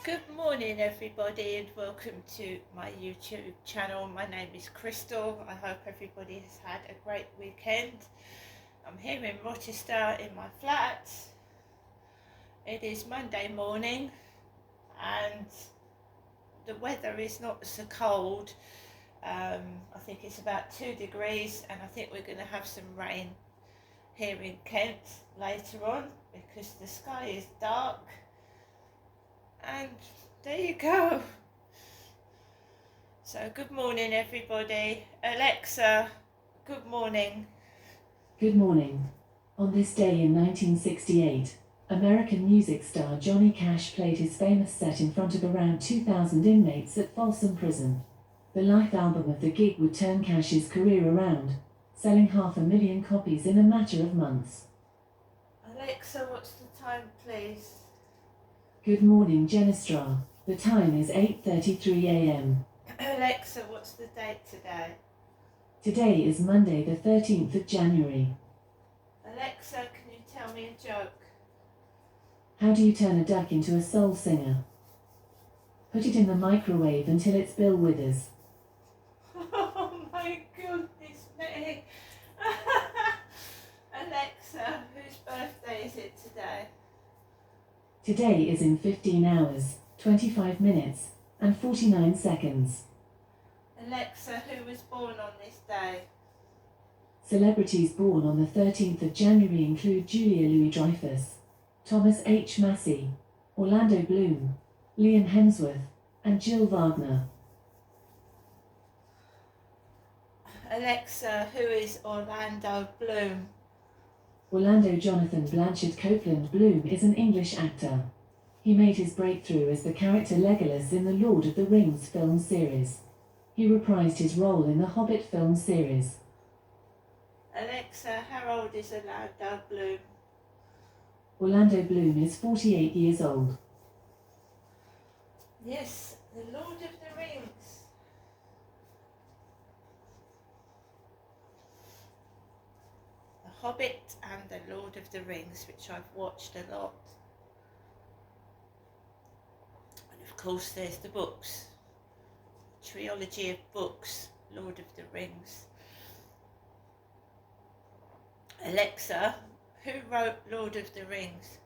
Good morning everybody and welcome to my YouTube channel. My name is Crystal. I hope everybody has had a great weekend. I'm here in Rochester in my flat. It is Monday morning and the weather is not so cold. I think it's about 2 degrees and I think we're going to have some rain here in Kent later on because the sky is dark. And there you go. So good morning everybody. Alexa, good morning. Good morning. On this day in 1968, American music star Johnny Cash played his famous set in front of around 2,000 inmates at Folsom Prison. The live album of the gig would turn Cash's career around, selling 500,000 copies in a matter of months. Alexa, what's the time please? Good morning Genestra. The time is 8:33 a.m. Alexa, what's the date today? Today is Monday the 13th of January. Alexa, can you tell me a joke? How do you turn a duck into a soul singer? Put it in the microwave until its bill withers. Oh my goodness me. Alexa, whose birthday is it today? Today is in 15 hours, 25 minutes, and 49 seconds. Alexa, who was born on this day? Celebrities born on the 13th of January include Julia Louis-Dreyfus, Thomas H. Massey, Orlando Bloom, Liam Hemsworth, and Jill Wagner. Alexa, who is Orlando Bloom? Orlando Jonathan Blanchard Copeland Bloom is an English actor. He made his breakthrough as the character Legolas in the Lord of the Rings film series. He reprised his role in the Hobbit film series. Alexa, how old is Orlando Bloom? Orlando Bloom is 48 years old. Yes, the Lord of the Rings. The Hobbit and the Lord of the Rings, which I've watched a lot. And of course there's the books. Trilogy of books, Lord of the Rings. Alexa, who wrote Lord of the Rings?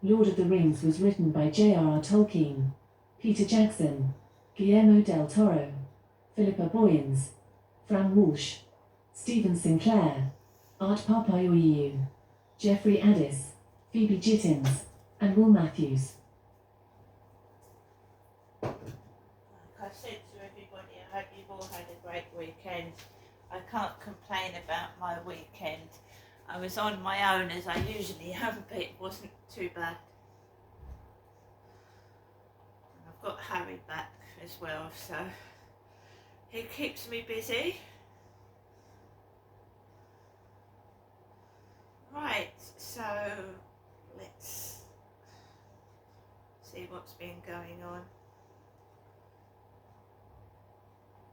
Lord of the Rings was written by J.R.R. Tolkien, Peter Jackson, Guillermo del Toro, Philippa Boyens, Fran Walsh, Stephen Sinclair, Art Papayoyou, Jeffrey Addis, Phoebe Gittins, and Will Matthews. Like I said to everybody, I hope you've all had a great weekend. I can't complain about my weekend. I was on my own as I usually am, but it wasn't too bad. And I've got Harry back as well, so he keeps me busy. Right, so let's see what's been going on.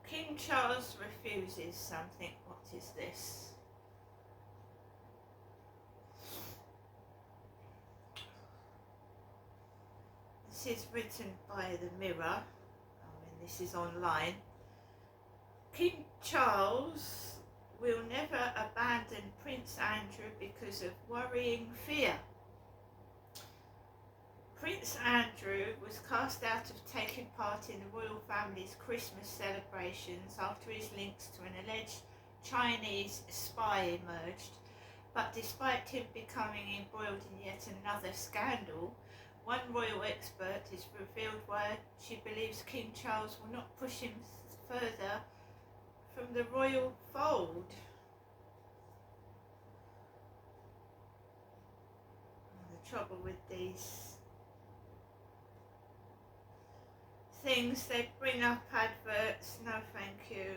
King Charles refuses something. What is this? This is written by the Mirror. This is online. King Charles will never abandon Prince Andrew because of worrying fear. Prince Andrew was cast out of taking part in the royal family's Christmas celebrations after his links to an alleged Chinese spy emerged. But despite him becoming embroiled in yet another scandal, one royal expert has revealed why she believes King Charles will not push him further from the royal fold. The trouble with these things, they bring up adverts. No thank you.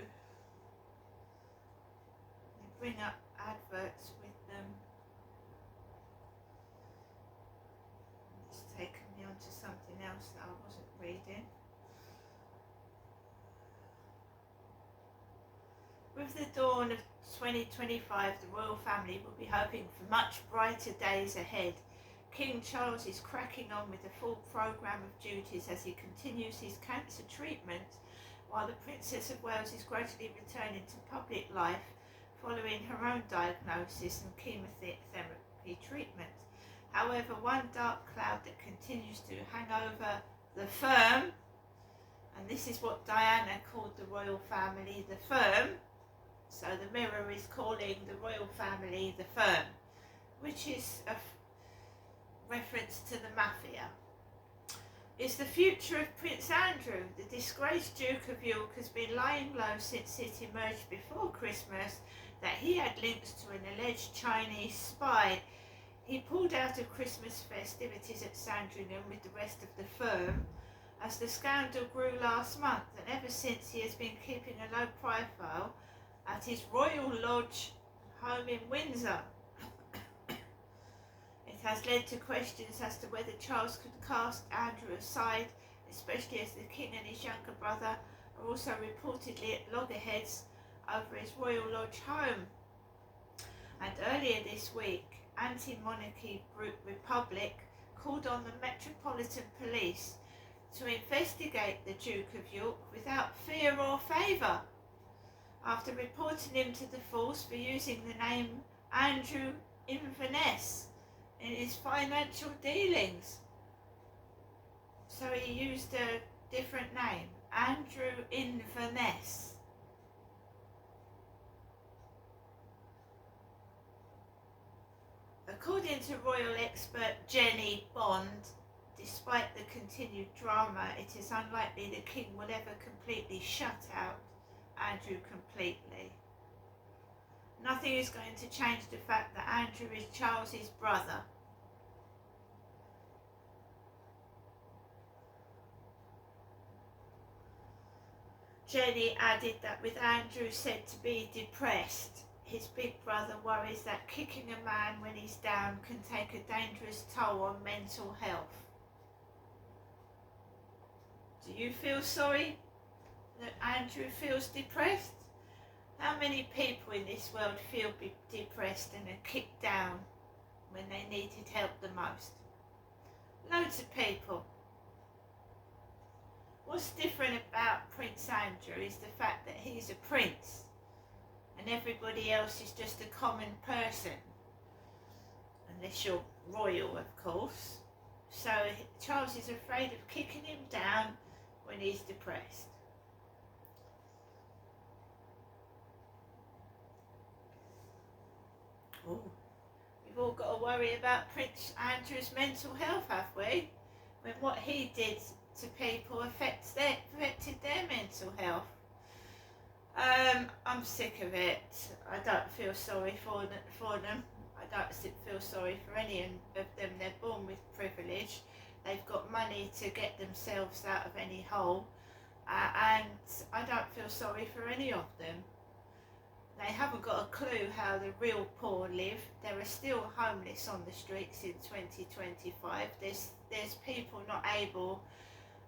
They bring up adverts with them. It's taken me onto something else that I wasn't reading. With the dawn of 2025, the royal family will be hoping for much brighter days ahead. King Charles is cracking on with a full programme of duties as he continues his cancer treatment, while the Princess of Wales is gradually returning to public life following her own diagnosis and chemotherapy treatment. However, one dark cloud that continues to hang over the firm, and this is what Diana called the royal family the firm, so the Mirror is calling the royal family the firm, which is a reference to the mafia, is the future of Prince Andrew. The disgraced Duke of York has been lying low since it emerged before Christmas that he had links to an alleged Chinese spy. He pulled out of Christmas festivities at Sandringham with the rest of the firm as the scandal grew last month, and ever since he has been keeping a low profile at his Royal Lodge home in Windsor. It has led to questions as to whether Charles could cast Andrew aside, especially as the King and his younger brother are also reportedly at loggerheads over his Royal Lodge home. And earlier this week, anti-monarchy group Republic called on the Metropolitan Police to investigate the Duke of York without fear or favour, after reporting him to the force for using the name Andrew Inverness in his financial dealings. So he used a different name, Andrew Inverness. According to royal expert Jenny Bond, despite the continued drama, it is unlikely the King will ever completely shut out Andrew completely. Nothing is going to change the fact that Andrew is Charles's brother. Jenny added that with Andrew said to be depressed, his big brother worries that kicking a man when he's down can take a dangerous toll on mental health. Do you feel sorry that Andrew feels depressed? How many people in this world feel depressed and are kicked down when they needed help the most? Loads of people. What's different about Prince Andrew is the fact that he's a prince and everybody else is just a common person, unless you're royal, of course. So Charles is afraid of kicking him down when he's depressed. Ooh. We've all got to worry about Prince Andrew's mental health, have we? When what he did to people affected their mental health. I'm sick of it. I don't feel sorry for them. I don't feel sorry for any of them. They're born with privilege. They've got money to get themselves out of any hole, and I don't feel sorry for any of them. They haven't got a clue how the real poor live. There are still homeless on the streets in 2025. There's people not able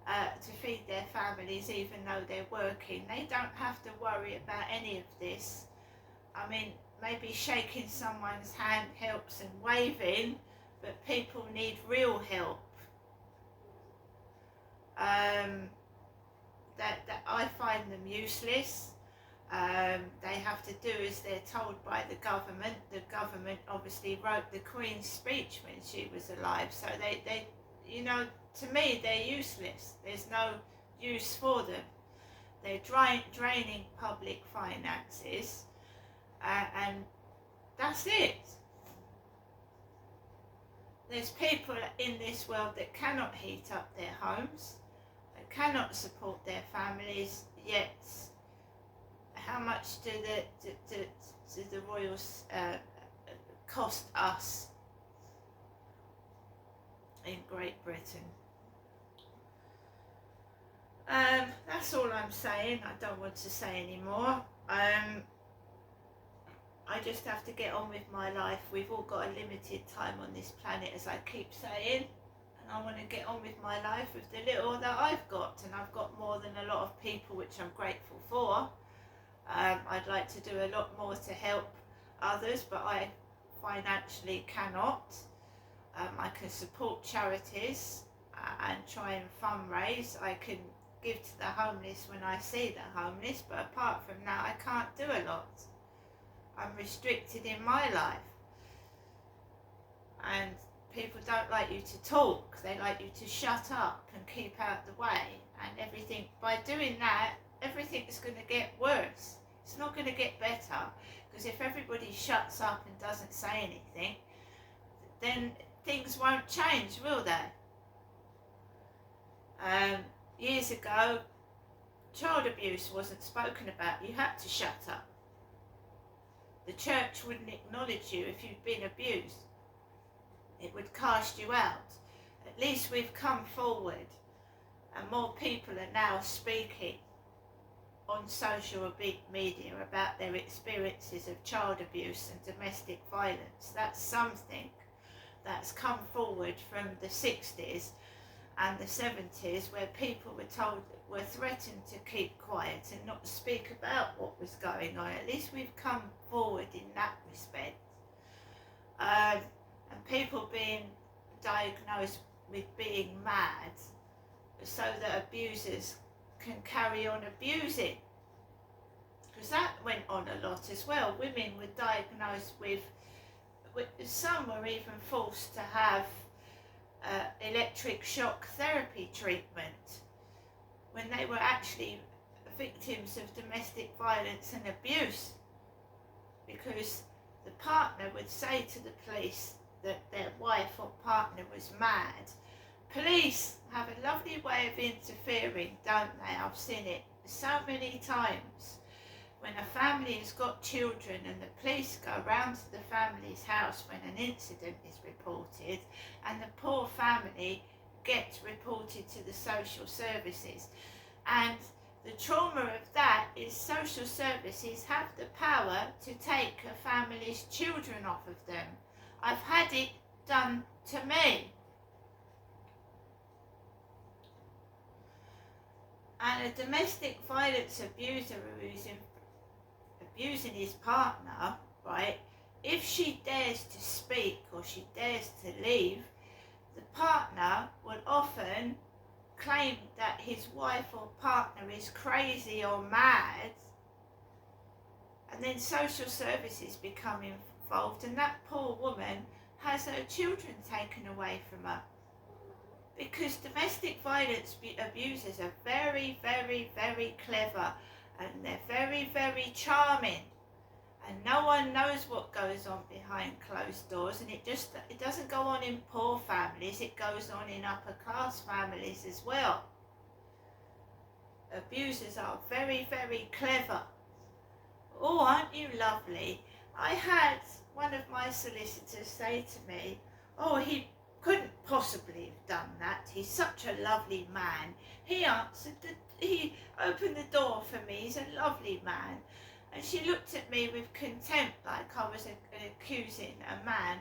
to feed their families even though they're working. They don't have to worry about any of this. I mean, maybe shaking someone's hand helps and waving, but people need real help. That I find them useless. They have to do as they're told by the government. The government obviously wrote the Queen's speech when she was alive, so they you know, to me they're useless. There's no use for them. They're draining public finances, and that's it. There's people in this world that cannot heat up their homes, that cannot support their families, yet how much do the royals cost us in Great Britain? That's all I'm saying. I don't want to say any more. I just have to get on with my life. We've all got a limited time on this planet, as I keep saying, and I want to get on with my life with the little that I've got, and I've got more than a lot of people, which I'm grateful for. I'd like to do a lot more to help others, but I financially cannot. I can support charities and try and fundraise. I can give to the homeless when I see the homeless, but apart from that I can't do a lot. I'm restricted in my life, and people don't like you to talk, they like you to shut up and keep out the way, and everything, by doing that, everything's going to get worse. It's not going to get better, because if everybody shuts up and doesn't say anything, then things won't change, will they? Years ago, child abuse wasn't spoken about. You had to shut up. The church wouldn't acknowledge you if you'd been abused. It would cast you out. At least we've come forward, and more people are now speaking on social media about their experiences of child abuse and domestic violence. That's something that's come forward from the 60s and the 70s, where people were threatened to keep quiet and not speak about what was going on. At least we've come forward in that respect. And people being diagnosed with being mad so that abusers can carry on abusing. Because that went on a lot as well. Women were diagnosed with some were even forced to have electric shock therapy treatment when they were actually victims of domestic violence and abuse, because the partner would say to the police that their wife or partner was mad. Police have a lovely way of interfering, don't they? I've seen it so many times. When a family has got children and the police go round to the family's house when an incident is reported, and the poor family gets reported to the social services. And the trauma of that is social services have the power to take a family's children off of them. I've had it done to me. And a domestic violence abuser who is abusing his partner, right, if she dares to speak or she dares to leave, the partner will often claim that his wife or partner is crazy or mad, and then social services become involved, and that poor woman has her children taken away from her. Because domestic violence abusers are very, very, very clever, and they're very, very charming, and no one knows what goes on behind closed doors, and it doesn't go on in poor families, it goes on in upper class families as well. Abusers are very, very clever. Oh, aren't you lovely? I had one of my solicitors say to me, oh, he couldn't possibly have done that. He's such a lovely man. He opened the door for me. He's a lovely man. And she looked at me with contempt, like I was accusing a man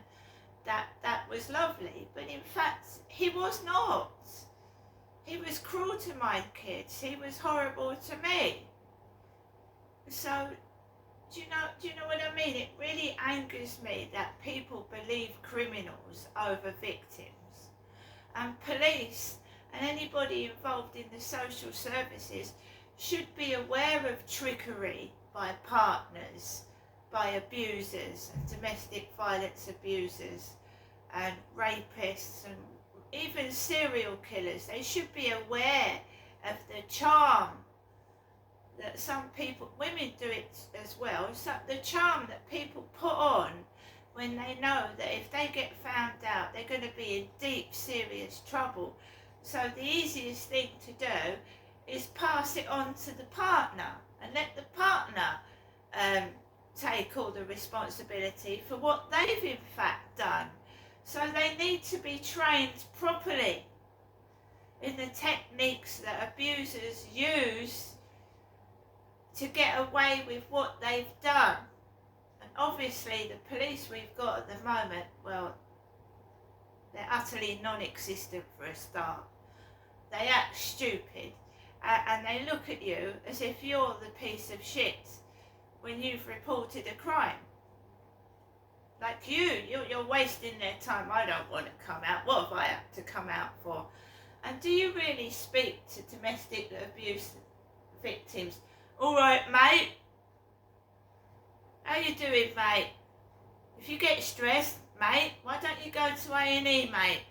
that was lovely. But in fact, he was not. He was cruel to my kids. He was horrible to me. So, do you know what I mean? It really angers me that people believe criminals over victims. And police and anybody involved in the social services should be aware of trickery by partners, by abusers and domestic violence abusers and rapists and even serial killers. They should be aware of the charm that some people, women do it as well, so the charm that people put on when they know that if they get found out they're going to be in deep serious trouble. So the easiest thing to do is pass it on to the partner and let the partner take all the responsibility for what they've in fact done. So they need to be trained properly in the techniques that abusers use to get away with what they've done. And obviously the police we've got at the moment, well, they're utterly non-existent for a start. They act stupid and they look at you as if you're the piece of shit when you've reported a crime. like you're wasting their time. I don't want to come out. What have I had to come out for? And do you really speak to domestic abuse victims? All right, mate. How you doing, mate? If you get stressed, mate, why don't you go to A&E, mate?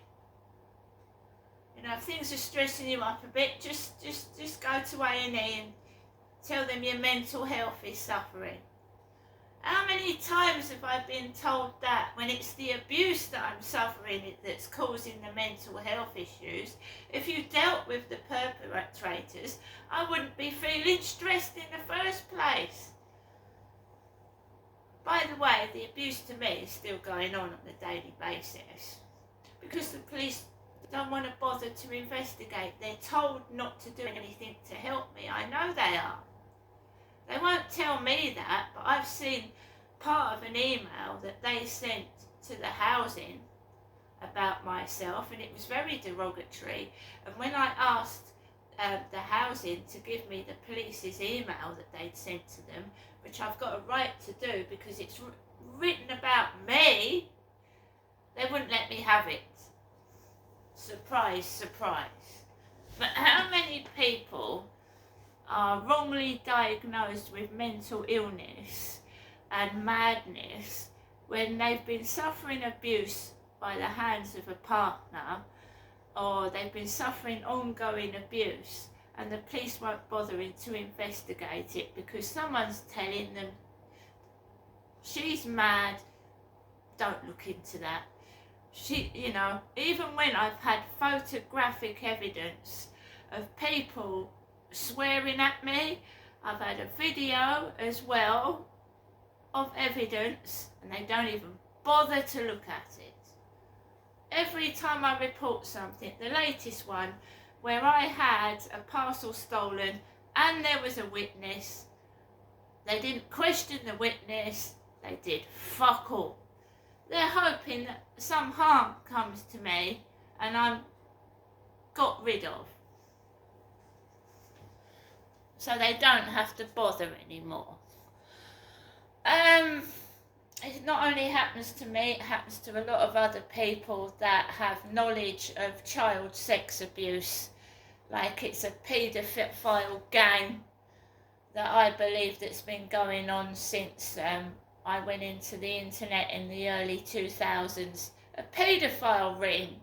You know, if things are stressing you up a bit, just go to A&E and tell them your mental health is suffering. How many times have I been told that when it's the abuse that I'm suffering that's causing the mental health issues? If you dealt with the perpetrators, I wouldn't be feeling stressed in the first place. By the way, the abuse to me is still going on a daily basis because the police don't want to bother to investigate. They're told not to do anything to help me. I know they are. They won't tell me that, but I've seen part of an email that they sent to the housing about myself, and it was very derogatory. And when I asked the housing to give me the police's email that they'd sent to them, which I've got a right to do because it's written about me, they wouldn't let me have it. Surprise, surprise. But how many people are wrongly diagnosed with mental illness and madness when they've been suffering abuse by the hands of a partner, or they've been suffering ongoing abuse and the police won't bother to investigate it because someone's telling them she's mad, don't look into that. You know, even when I've had photographic evidence of people swearing at me, I've had a video as well of evidence, and they don't even bother to look at it. Every time I report something, the latest one where I had a parcel stolen and there was a witness, they didn't question the witness, they did fuck all. They're hoping that some harm comes to me and I'm got rid of, so they don't have to bother anymore. It not only happens to me, it happens to a lot of other people that have knowledge of child sex abuse, like it's a paedophile gang that I believe that's been going on since I went into the internet in the early 2000s. A paedophile ring,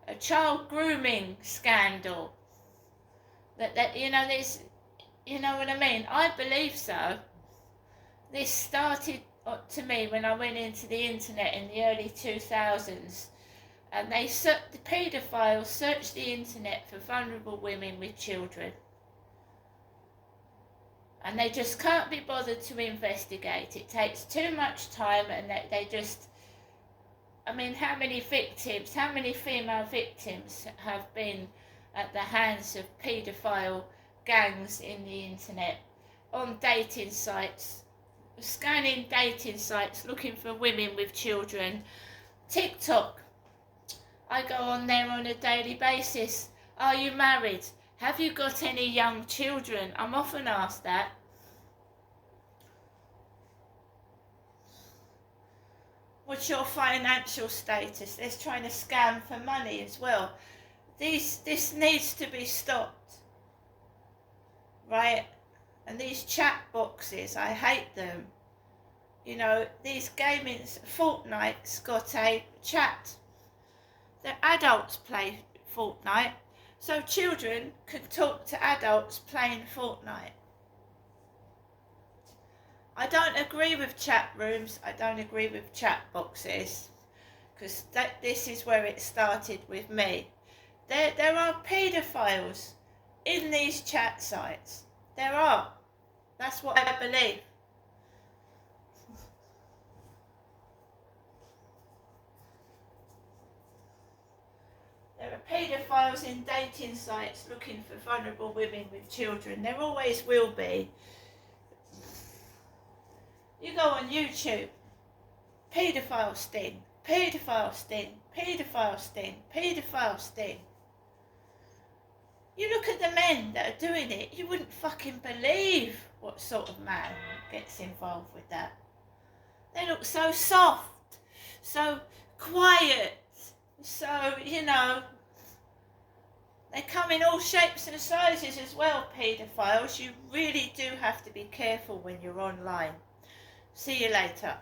a child grooming scandal. That you know, this, you know what I mean? I believe so. This started to me when I went into the internet in the early 2000s, and the paedophiles searched the internet for vulnerable women with children, and they just can't be bothered to investigate. It takes too much time, and they just, I mean, how many female victims have been at the hands of paedophile gangs in the internet, on dating sites, scanning dating sites, looking for women with children. TikTok, I go on there on a daily basis. Are you married? Have you got any young children? I'm often asked that. What's your financial status? They're trying to scam for money as well. This needs to be stopped, right? And these chat boxes, I hate them. You know, these gamings, Fortnite's got a chat. The adults play Fortnite, so children can talk to adults playing Fortnite. I don't agree with chat rooms, I don't agree with chat boxes, because this is where it started with me. There are paedophiles in these chat sites. There are. That's what I believe. There are paedophiles in dating sites looking for vulnerable women with children. There always will be. You go on YouTube, paedophile sting, paedophile sting, paedophile sting, paedophile sting. You look at the men that are doing it, you wouldn't fucking believe what sort of man gets involved with that. They look so soft. so quiet. So, you know, they come in all shapes and sizes as well, paedophiles. You really do have to be careful when you're online. See you later.